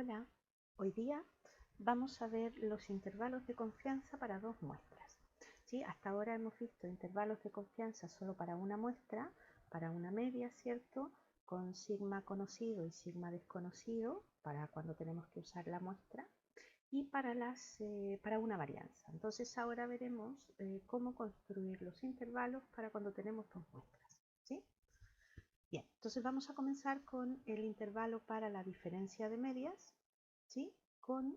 Hola, hoy día vamos a ver los intervalos de confianza para dos muestras. ¿Sí? Hasta ahora hemos visto intervalos de confianza solo para una muestra, para una media, ¿cierto? Con sigma conocido y sigma desconocido para cuando tenemos que usar la muestra y para una varianza. Entonces ahora veremos cómo construir los intervalos para cuando tenemos dos muestras. ¿Sí? Bien, entonces vamos a comenzar con el intervalo para la diferencia de medias, ¿sí? Con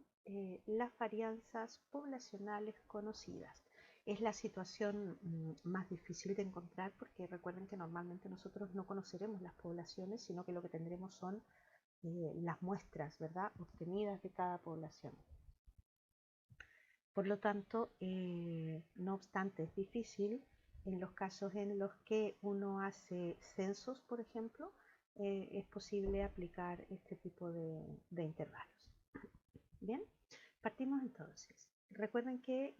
las varianzas poblacionales conocidas. Es la situación más difícil de encontrar porque recuerden que normalmente nosotros no conoceremos las poblaciones, sino que lo que tendremos son las muestras, ¿verdad?, obtenidas de cada población. Por lo tanto, no obstante, es difícil en los casos en los que uno hace censos, por ejemplo, es posible aplicar este tipo de intervalos. Bien, partimos entonces. Recuerden que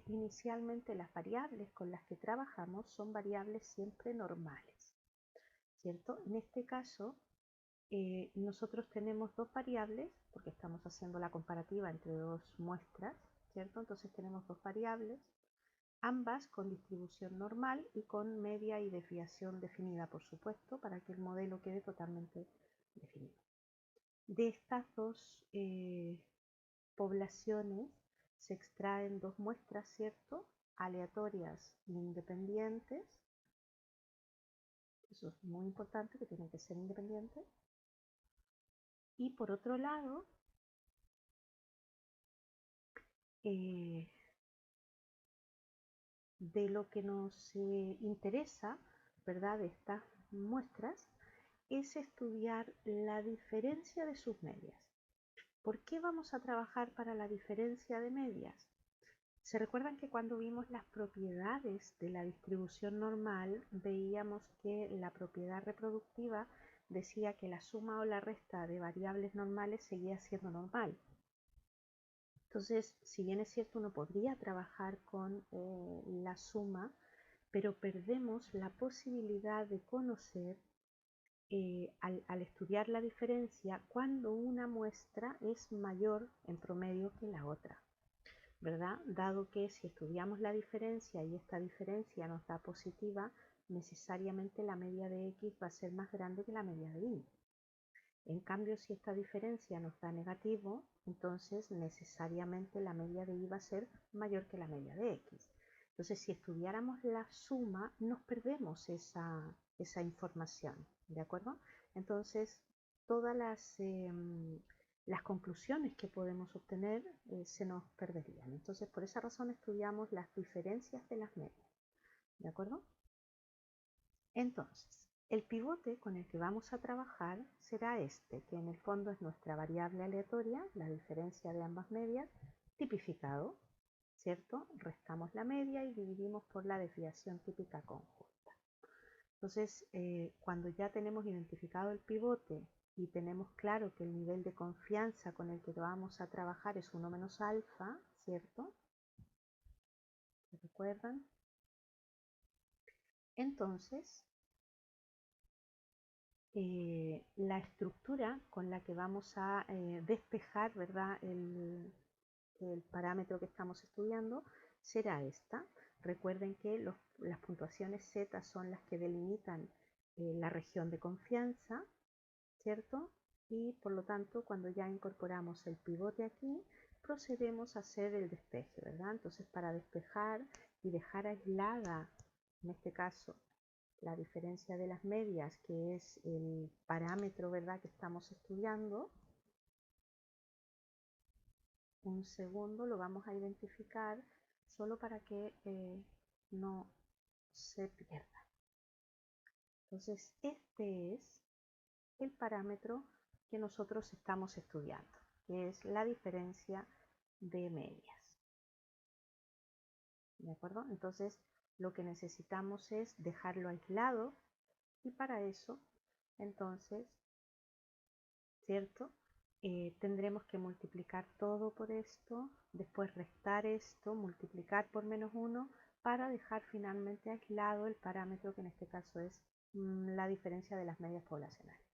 inicialmente las variables con las que trabajamos son variables siempre normales, ¿cierto? En este caso, nosotros tenemos dos variables, porque estamos haciendo la comparativa entre dos muestras, ¿cierto? Entonces tenemos dos variables, ambas con distribución normal y con media y desviación definida, por supuesto, para que el modelo quede totalmente definido. De estas dos poblaciones se extraen dos muestras, ¿cierto?, aleatorias e independientes. Eso es muy importante, que tienen que ser independientes. Y por otro lado, de lo que nos interesa, ¿verdad?, de estas muestras, es estudiar la diferencia de sus medias. ¿Por qué vamos a trabajar para la diferencia de medias? ¿Se recuerdan que cuando vimos las propiedades de la distribución normal, veíamos que la propiedad reproductiva decía que la suma o la resta de variables normales seguía siendo normal? Entonces, si bien es cierto, uno podría trabajar con la suma, pero perdemos la posibilidad de conocer al estudiar la diferencia cuando una muestra es mayor en promedio que la otra, ¿verdad? Dado que si estudiamos la diferencia y esta diferencia nos da positiva, necesariamente la media de x va a ser más grande que la media de y. En cambio, si esta diferencia nos da negativo, entonces necesariamente la media de y va a ser mayor que la media de x. Entonces, si estudiáramos la suma, nos perdemos esa información, ¿de acuerdo? Entonces, todas las conclusiones que podemos obtener se nos perderían. Entonces, por esa razón estudiamos las diferencias de las medias, ¿de acuerdo? Entonces, el pivote con el que vamos a trabajar será este, que en el fondo es nuestra variable aleatoria, la diferencia de ambas medias, tipificado, ¿cierto? Restamos la media y dividimos por la desviación típica conjunta. Entonces, cuando ya tenemos identificado el pivote y tenemos claro que el nivel de confianza con el que vamos a trabajar es 1 menos alfa, ¿cierto? ¿Se recuerdan? Entonces, la estructura con la que vamos a despejar, ¿verdad?, el parámetro que estamos estudiando será esta. Recuerden que las puntuaciones Z son las que delimitan la región de confianza, ¿cierto? Y por lo tanto, cuando ya incorporamos el pivote aquí, procedemos a hacer el despeje, ¿verdad? Entonces, para despejar y dejar aislada, en este caso, la diferencia de las medias, que es el parámetro, ¿verdad?, que estamos estudiando, un segundo, lo vamos a identificar solo para que no se pierda. Entonces, este es el parámetro que nosotros estamos estudiando, que es la diferencia de medias. ¿De acuerdo? Entonces, lo que necesitamos es dejarlo aislado y para eso, entonces, ¿cierto? Tendremos que multiplicar todo por esto, después restar esto, multiplicar por menos 1 para dejar finalmente aislado el parámetro que en este caso es la diferencia de las medias poblacionales.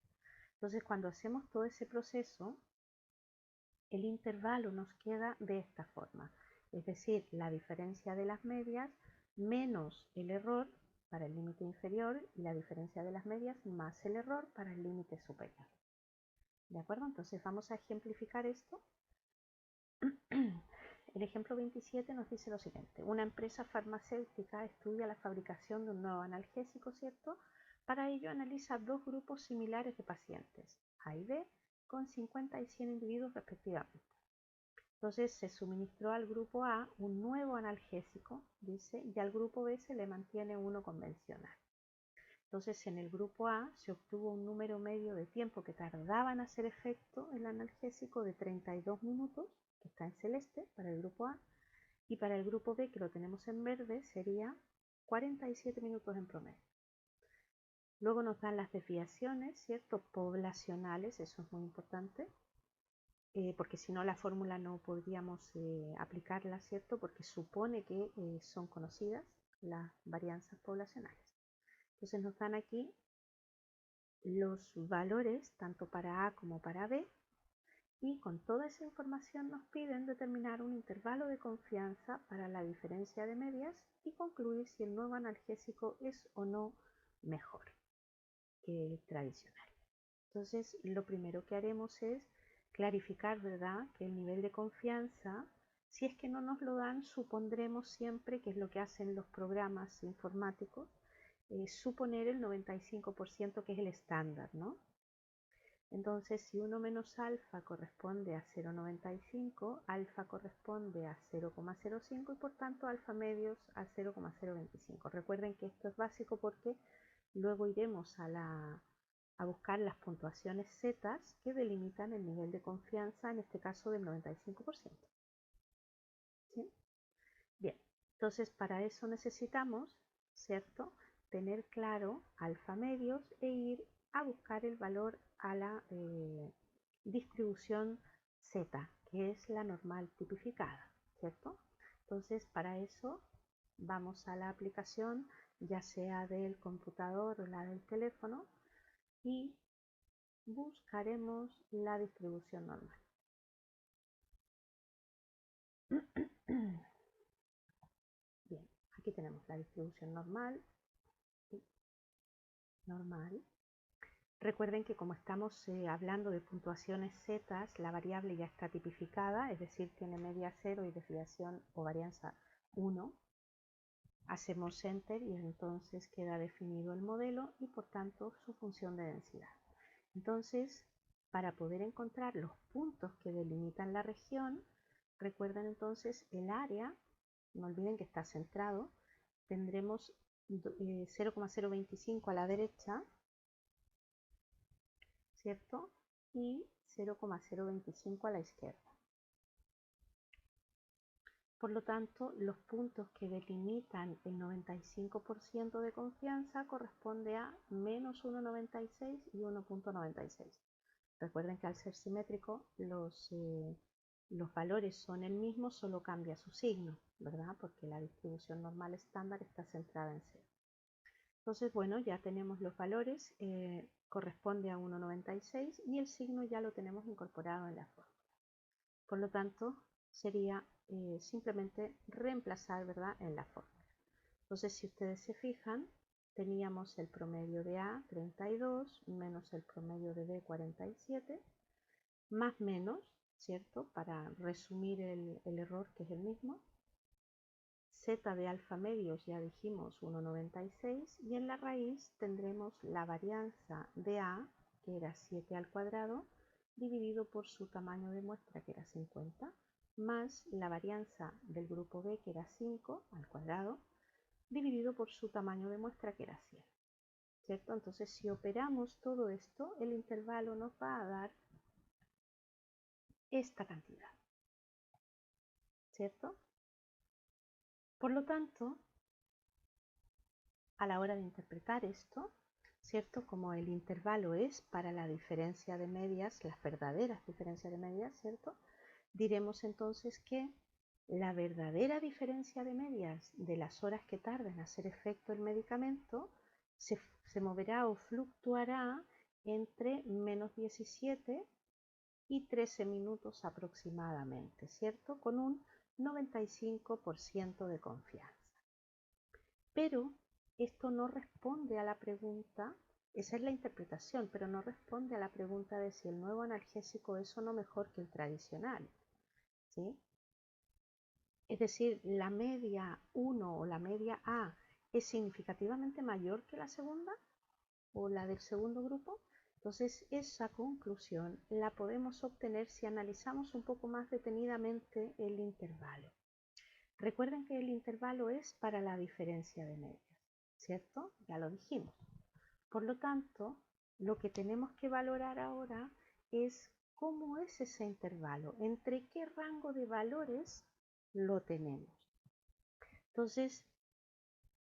Entonces, cuando hacemos todo ese proceso, el intervalo nos queda de esta forma, es decir, la diferencia de las medias menos el error para el límite inferior y la diferencia de las medias más el error para el límite superior. ¿De acuerdo? Entonces vamos a ejemplificar esto. El ejemplo 27 nos dice lo siguiente. Una empresa farmacéutica estudia la fabricación de un nuevo analgésico, ¿cierto? Para ello analiza dos grupos similares de pacientes, A y B, con 50 y 100 individuos respectivamente. Entonces se suministró al grupo A un nuevo analgésico, dice, y al grupo B se le mantiene uno convencional. Entonces en el grupo A se obtuvo un número medio de tiempo que tardaba en hacer efecto el analgésico de 32 minutos, que está en celeste para el grupo A, y para el grupo B, que lo tenemos en verde, sería 47 minutos en promedio. Luego nos dan las desviaciones, ¿cierto? Poblacionales, eso es muy importante, porque si no la fórmula no podríamos aplicarla, ¿cierto? Porque supone que son conocidas las varianzas poblacionales. Entonces nos dan aquí los valores tanto para A como para B, y con toda esa información nos piden determinar un intervalo de confianza para la diferencia de medias y concluir si el nuevo analgésico es o no mejor que el tradicional. Entonces, lo primero que haremos es clarificar, ¿verdad?, que el nivel de confianza, si es que no nos lo dan, supondremos siempre, que es lo que hacen los programas informáticos, suponer el 95%, que es el estándar, ¿no? Entonces, si 1 menos alfa corresponde a 0,95, alfa corresponde a 0,05 y por tanto alfa medios a 0,025. Recuerden que esto es básico porque luego iremos a buscar las puntuaciones Z que delimitan el nivel de confianza, en este caso del 95%. ¿Sí? Bien, entonces para eso necesitamos, ¿cierto?, tener claro alfa medios e ir a buscar el valor a la distribución Z, que es la normal tipificada, ¿cierto? Entonces para eso vamos a la aplicación, ya sea del computador o la del teléfono, y buscaremos la distribución normal. Bien, aquí tenemos la distribución normal. Recuerden que como estamos hablando de puntuaciones Z, la variable ya está tipificada, es decir, tiene media 0 y desviación o varianza 1. Hacemos Enter y entonces queda definido el modelo y por tanto su función de densidad. Entonces, para poder encontrar los puntos que delimitan la región, recuerden entonces el área, no olviden que está centrado, tendremos 0,025 a la derecha, ¿cierto? Y 0,025 a la izquierda. Por lo tanto, los puntos que delimitan el 95% de confianza corresponde a menos 1,96 y 1,96. Recuerden que al ser simétrico los valores son el mismo, solo cambia su signo, ¿verdad? Porque la distribución normal estándar está centrada en 0. Entonces, bueno, ya tenemos los valores, corresponde a 1,96 y el signo ya lo tenemos incorporado en la fórmula. Por lo tanto, sería simplemente reemplazar, ¿verdad?, en la fórmula. Entonces, si ustedes se fijan, teníamos el promedio de A, 32, menos el promedio de B, 47, más menos, ¿cierto?, para resumir el error, que es el mismo. Z de alfa medios ya dijimos 1,96 y en la raíz tendremos la varianza de A, que era 7 al cuadrado, dividido por su tamaño de muestra, que era 50, más la varianza del grupo B, que era 5 al cuadrado, dividido por su tamaño de muestra, que era 100. ¿Cierto? Entonces, si operamos todo esto, el intervalo nos va a dar esta cantidad. ¿Cierto? Por lo tanto, a la hora de interpretar esto, ¿cierto?, como el intervalo es para la diferencia de medias, las verdaderas diferencias de medias, ¿cierto?, diremos entonces que la verdadera diferencia de medias de las horas que tarda en hacer efecto el medicamento se moverá o fluctuará entre menos 17 y 13 minutos aproximadamente, ¿cierto? Con un 95% de confianza. Pero esto no responde a la pregunta, esa es la interpretación, pero no responde a la pregunta de si el nuevo analgésico es o no mejor que el tradicional, ¿sí? Es decir, la media 1 o la media A es significativamente mayor que la segunda o la del segundo grupo. Entonces, esa conclusión la podemos obtener si analizamos un poco más detenidamente el intervalo. Recuerden que el intervalo es para la diferencia de medias, ¿cierto? Ya lo dijimos. Por lo tanto, lo que tenemos que valorar ahora es cómo es ese intervalo, entre qué rango de valores lo tenemos. Entonces,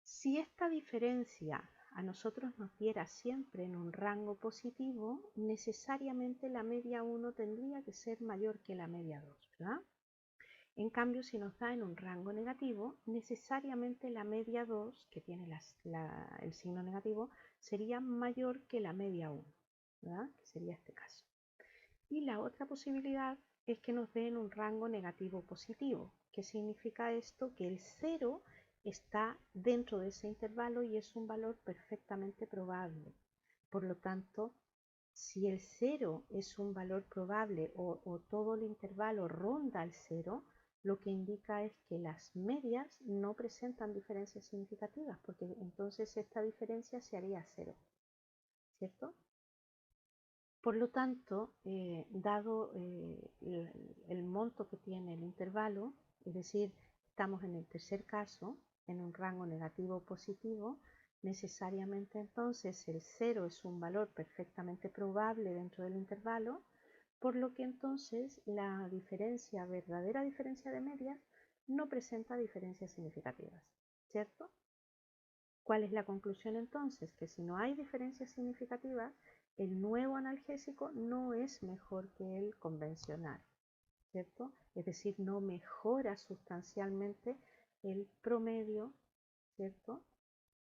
si esta diferencia a nosotros nos diera siempre en un rango positivo, necesariamente la media 1 tendría que ser mayor que la media 2, ¿verdad? En cambio, si nos da en un rango negativo, necesariamente la media 2, que tiene el signo negativo, sería mayor que la media 1, ¿verdad? Que sería este caso. Y la otra posibilidad es que nos dé en un rango negativo positivo. ¿Qué significa esto? Que el 0 está dentro de ese intervalo y es un valor perfectamente probable. Por lo tanto, si el 0 es un valor probable o todo el intervalo ronda el 0, lo que indica es que las medias no presentan diferencias significativas, porque entonces esta diferencia se haría 0, ¿cierto? Por lo tanto, dado el monto que tiene el intervalo, es decir, estamos en el tercer caso, en un rango negativo o positivo, necesariamente entonces el 0 es un valor perfectamente probable dentro del intervalo, por lo que entonces la verdadera diferencia de medias, no presenta diferencias significativas, ¿cierto? ¿Cuál es la conclusión entonces? Que si no hay diferencias significativas, el nuevo analgésico no es mejor que el convencional, ¿cierto? Es decir, no mejora sustancialmente el promedio, ¿cierto?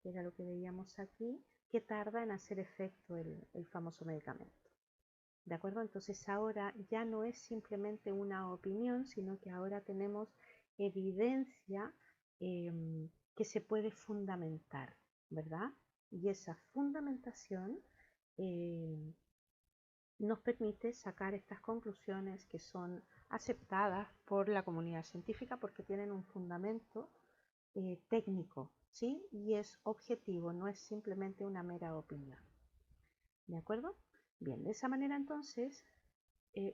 Que era lo que veíamos aquí, que tarda en hacer efecto el famoso medicamento. ¿De acuerdo? Entonces ahora ya no es simplemente una opinión, sino que ahora tenemos evidencia que se puede fundamentar, ¿verdad? Y esa fundamentación nos permite sacar estas conclusiones que son aceptadas por la comunidad científica porque tienen un fundamento técnico, ¿sí? Y es objetivo, no es simplemente una mera opinión. ¿De acuerdo? Bien, de esa manera entonces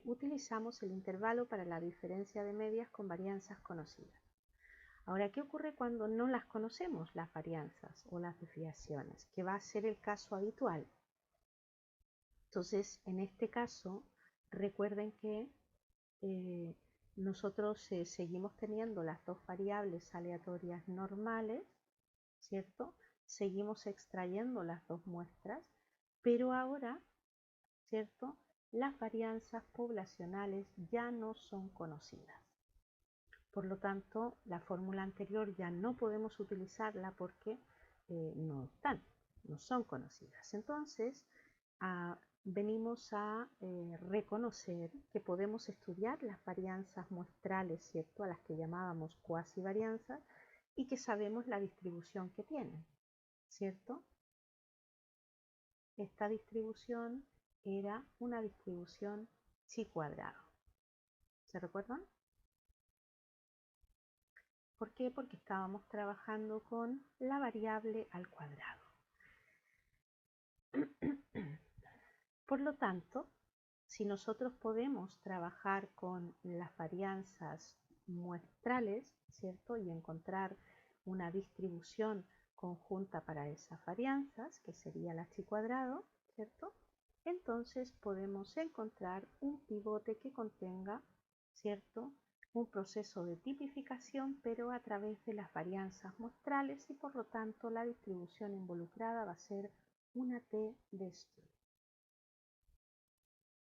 utilizamos el intervalo para la diferencia de medias con varianzas conocidas. Ahora, ¿qué ocurre cuando no las conocemos, las varianzas o las desviaciones? Que va a ser el caso habitual. Entonces, en este caso, recuerden que nosotros seguimos teniendo las dos variables aleatorias normales, ¿cierto? Seguimos extrayendo las dos muestras, pero ahora, ¿cierto? Las varianzas poblacionales ya no son conocidas. Por lo tanto, la fórmula anterior ya no podemos utilizarla porque no son conocidas. Entonces, venimos a reconocer que podemos estudiar las varianzas muestrales, ¿cierto? A las que llamábamos cuasivarianzas y que sabemos la distribución que tienen, ¿cierto? Esta distribución era una distribución chi cuadrado. ¿Se recuerdan? ¿Por qué? Porque estábamos trabajando con la variable al cuadrado. Por lo tanto, si nosotros podemos trabajar con las varianzas muestrales, ¿cierto? Y encontrar una distribución conjunta para esas varianzas, que sería la chi cuadrado, ¿cierto? Entonces podemos encontrar un pivote que contenga, ¿cierto? Un proceso de tipificación, pero a través de las varianzas muestrales y por lo tanto la distribución involucrada va a ser una T de Stirling.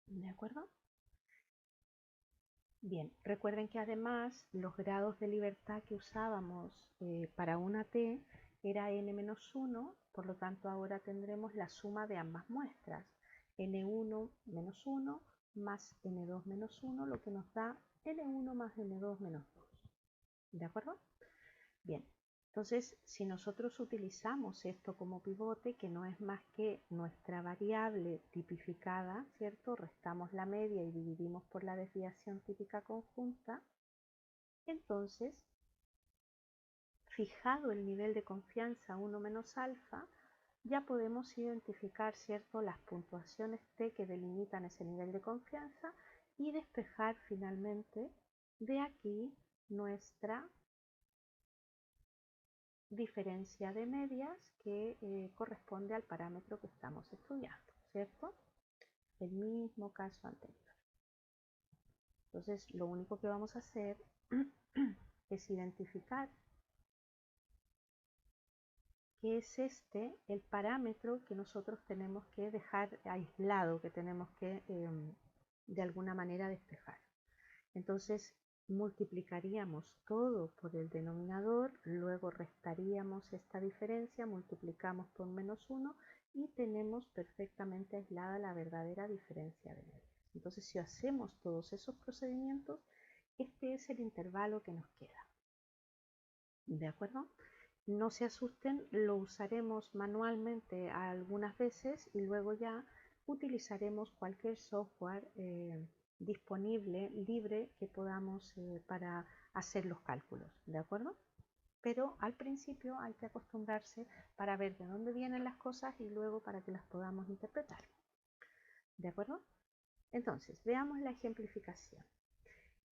¿De acuerdo? Bien, recuerden que además los grados de libertad que usábamos para una T era n-1, por lo tanto ahora tendremos la suma de ambas muestras, n1 menos 1 más n2 menos 1, lo que nos da n1 más n2 menos 2. ¿De acuerdo? Bien, entonces si nosotros utilizamos esto como pivote, que no es más que nuestra variable tipificada, ¿cierto? Restamos la media y dividimos por la desviación típica conjunta, entonces, fijado el nivel de confianza 1 menos alfa, ya podemos identificar, ¿cierto?, las puntuaciones T que delimitan ese nivel de confianza y despejar finalmente de aquí nuestra diferencia de medias que corresponde al parámetro que estamos estudiando, ¿cierto? El mismo caso anterior. Entonces, lo único que vamos a hacer es identificar que es este el parámetro que nosotros tenemos que dejar aislado, que tenemos que de alguna manera despejar. Entonces multiplicaríamos todo por el denominador, luego restaríamos esta diferencia, multiplicamos por menos 1 y tenemos perfectamente aislada la verdadera diferencia de medias. Entonces si hacemos todos esos procedimientos, este es el intervalo que nos queda. ¿De acuerdo? No se asusten, lo usaremos manualmente algunas veces y luego ya utilizaremos cualquier software disponible, libre, que podamos para hacer los cálculos, ¿de acuerdo? Pero al principio hay que acostumbrarse para ver de dónde vienen las cosas y luego para que las podamos interpretar, ¿de acuerdo? Entonces, veamos la ejemplificación.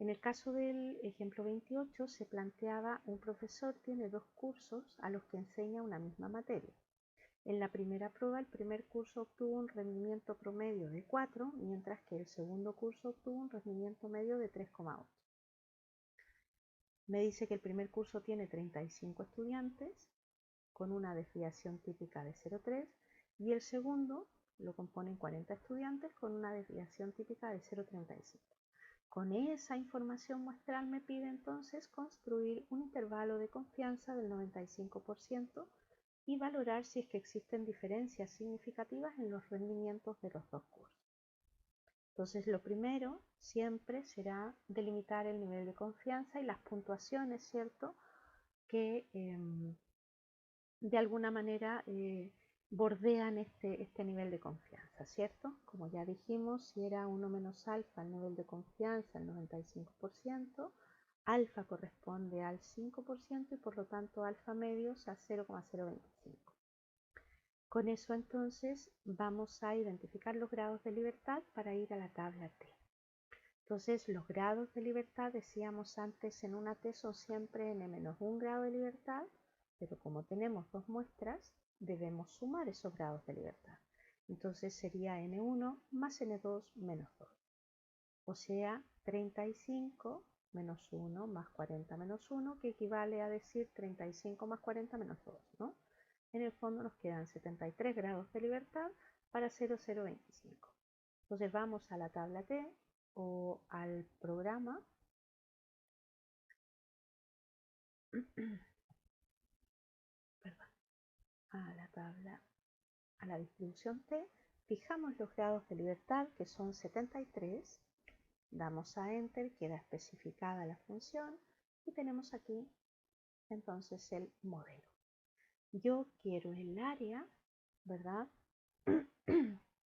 En el caso del ejemplo 28 se planteaba un profesor tiene dos cursos a los que enseña una misma materia. En la primera prueba, el primer curso obtuvo un rendimiento promedio de 4, mientras que el segundo curso obtuvo un rendimiento medio de 3,8. Me dice que el primer curso tiene 35 estudiantes con una desviación típica de 0,3 y el segundo lo componen 40 estudiantes con una desviación típica de 0,35. Con esa información muestral me pide entonces construir un intervalo de confianza del 95% y valorar si es que existen diferencias significativas en los rendimientos de los dos cursos. Entonces lo primero siempre será delimitar el nivel de confianza y las puntuaciones, ¿cierto?, que de alguna manera bordean este nivel de confianza, ¿cierto? Como ya dijimos, si era 1 menos alfa el nivel de confianza, el 95%, alfa corresponde al 5% y por lo tanto alfa medios a 0,025. Con eso entonces vamos a identificar los grados de libertad para ir a la tabla T. Entonces los grados de libertad, decíamos antes, en una T son siempre n-1 grado de libertad, pero como tenemos dos muestras, debemos sumar esos grados de libertad. Entonces sería n1 más n2 menos 2. O sea, 35 menos 1 más 40 menos 1, que equivale a decir 35 más 40 menos 2, ¿no? En el fondo nos quedan 73 grados de libertad para 0,025. Entonces vamos a la tabla T o al programa a la distribución T, fijamos los grados de libertad que son 73, damos a Enter, queda especificada la función y tenemos aquí entonces el modelo. Yo quiero el área, ¿verdad?,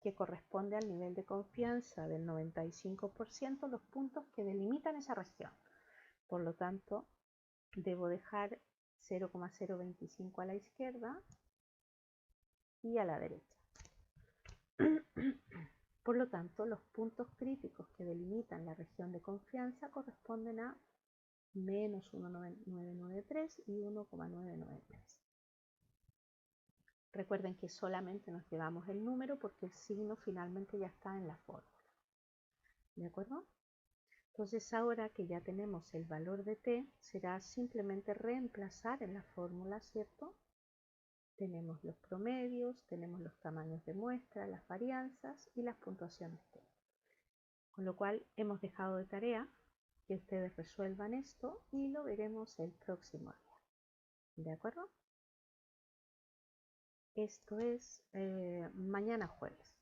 que corresponde al nivel de confianza del 95%, los puntos que delimitan esa región. Por lo tanto, debo dejar 0,025 a la izquierda y a la derecha. Por lo tanto, los puntos críticos que delimitan la región de confianza corresponden a menos 1,993 y 1,993. Recuerden que solamente nos llevamos el número porque el signo finalmente ya está en la fórmula. ¿De acuerdo? Entonces ahora que ya tenemos el valor de t, será simplemente reemplazar en la fórmula, ¿cierto? Tenemos los promedios, tenemos los tamaños de muestra, las varianzas y las puntuaciones t. Con lo cual hemos dejado de tarea que ustedes resuelvan esto y lo veremos el próximo día. ¿De acuerdo? Esto es mañana jueves.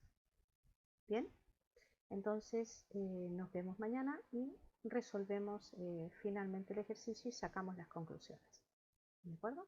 ¿Bien? Entonces nos vemos mañana y resolvemos finalmente el ejercicio y sacamos las conclusiones. ¿De acuerdo?